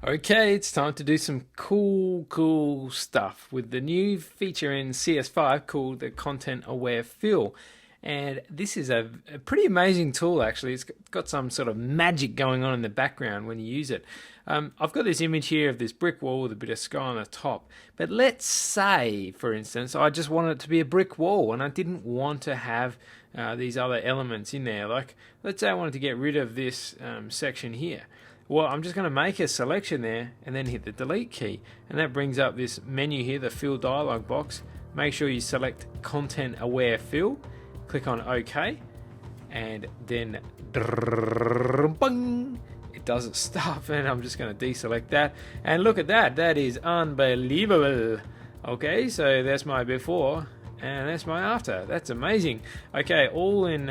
Okay, it's time to do some cool stuff with the new feature in CS5 called the Content Aware Fill. And this is a pretty amazing tool, actually. It's got some sort of magic going on in the background when you use it. I've got this image here of this brick wall with a bit of sky on the top. But let's say, for instance, I just wanted it to be a brick wall and I didn't want to have these other elements in there. Like, let's say I wanted to get rid of this section here. Well, I'm just going to make a selection there and then hit the delete key. And that brings up this menu here, the fill dialog box. Make sure you select Content Aware Fill. Click on OK. And then it does its stuff. And I'm just going to deselect that. And look at that. That is unbelievable. Okay, so that's my before and that's my after. That's amazing. Okay, all in,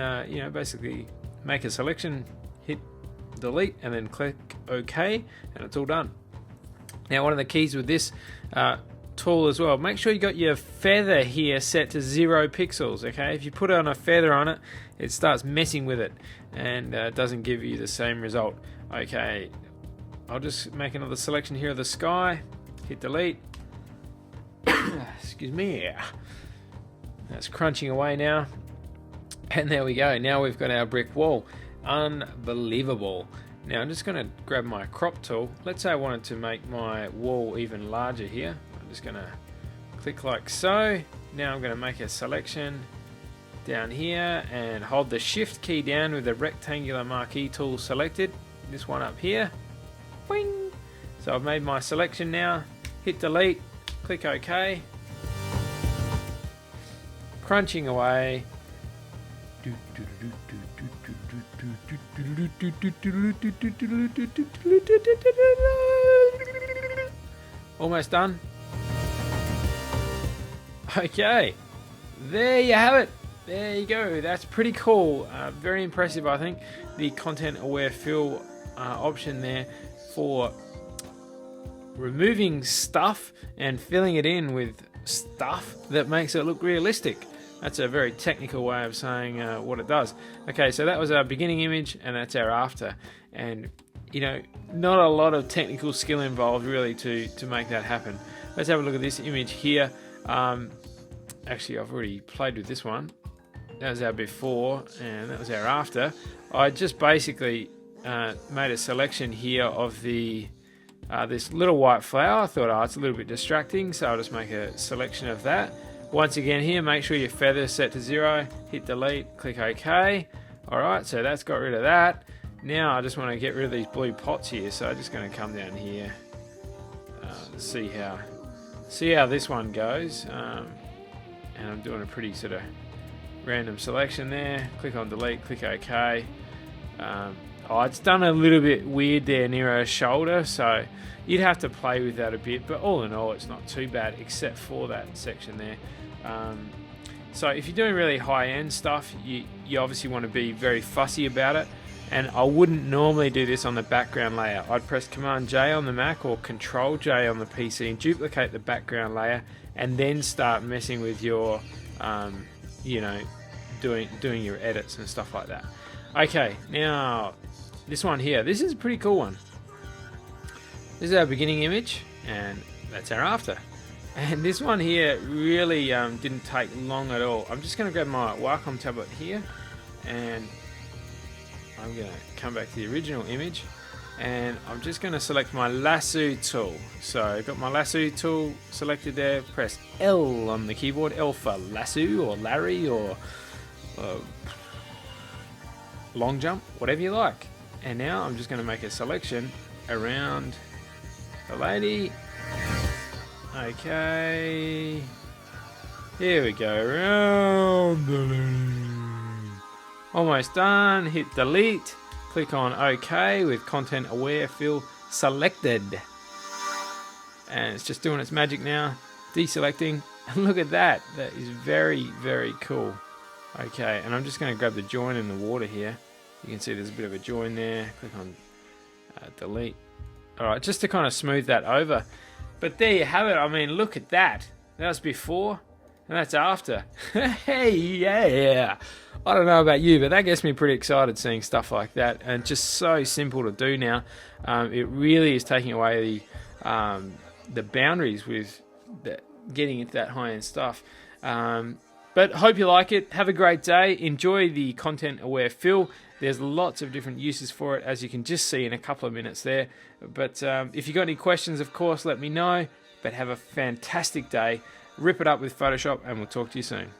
basically make a selection, hit delete and then click OK and it's all done. Now, one of the keys with this tool as well, make sure you got your feather here set to 0 pixels. Okay, if you put on a feather on it, it starts messing with it and doesn't give you the same result. Okay, I'll just make another selection here of the sky, hit delete. Excuse me, that's crunching away now, and there we go. Now we've got our brick wall. Unbelievable. Now I'm just going to grab my crop tool. Let's say I wanted to make my wall even larger here. I'm just going to click like so. Now I'm going to make a selection down here and hold the shift key down with the rectangular marquee tool selected. This one up here. Boing. So I've made my selection now. Hit delete. Click OK. Crunching away. Almost done. Okay, there you have it. There you go. That's pretty cool. Very impressive, I think. The Content Aware Fill option there for removing stuff and filling it in with stuff that makes it look realistic. That's a very technical way of saying what it does. Okay, so that was our beginning image and that's our after. And, not a lot of technical skill involved really to make that happen. Let's have a look at this image here. Actually, I've already played with this one. That was our before and that was our after. I just basically made a selection here of the this little white flower. I thought, it's a little bit distracting, so I'll just make a selection of that. Once again here, make sure your feather is set to 0, hit delete, click OK. Alright, so that's got rid of that. Now I just want to get rid of these blue pots here, so I'm just going to come down here, see how this one goes. And I'm doing a pretty sort of random selection there. Click on delete, click OK. It's done a little bit weird there near her shoulder, so you'd have to play with that a bit, but all in all it's not too bad except for that section there. So if you're doing really high-end stuff, you obviously want to be very fussy about it, and I wouldn't normally do this on the background layer. I'd press Command J on the Mac or Control J on the PC and duplicate the background layer and then start messing with your doing your edits and stuff like that. Okay, now this one here, this is a pretty cool one. This is our beginning image and that's our after. And this one here really didn't take long at all. I'm just going to grab my Wacom tablet here and I'm going to come back to the original image and I'm just going to select my lasso tool. So I've got my lasso tool selected there, press L on the keyboard, L for lasso or Larry or long jump, whatever you like. And now I'm just going to make a selection around the lady. Okay, here we go, around the lady. Almost done. Hit delete, click on OK with Content Aware Fill selected, and it's just doing its magic now, deselecting, and look at that. That is very cool. Okay, and I'm just going to grab the join in the water here. You can see there's a bit of a join there. Click on delete. Alright, just to kind of smooth that over. But there you have it. I mean, look at that. That was before and that's after. Hey, yeah. I don't know about you, but that gets me pretty excited seeing stuff like that, and just so simple to do now. It really is taking away the boundaries with getting into that high-end stuff. But hope you like it. Have a great day. Enjoy the content-aware fill. There's lots of different uses for it, as you can just see in a couple of minutes there. But if you've got any questions, of course, let me know. But have a fantastic day. Rip it up with Photoshop, and we'll talk to you soon.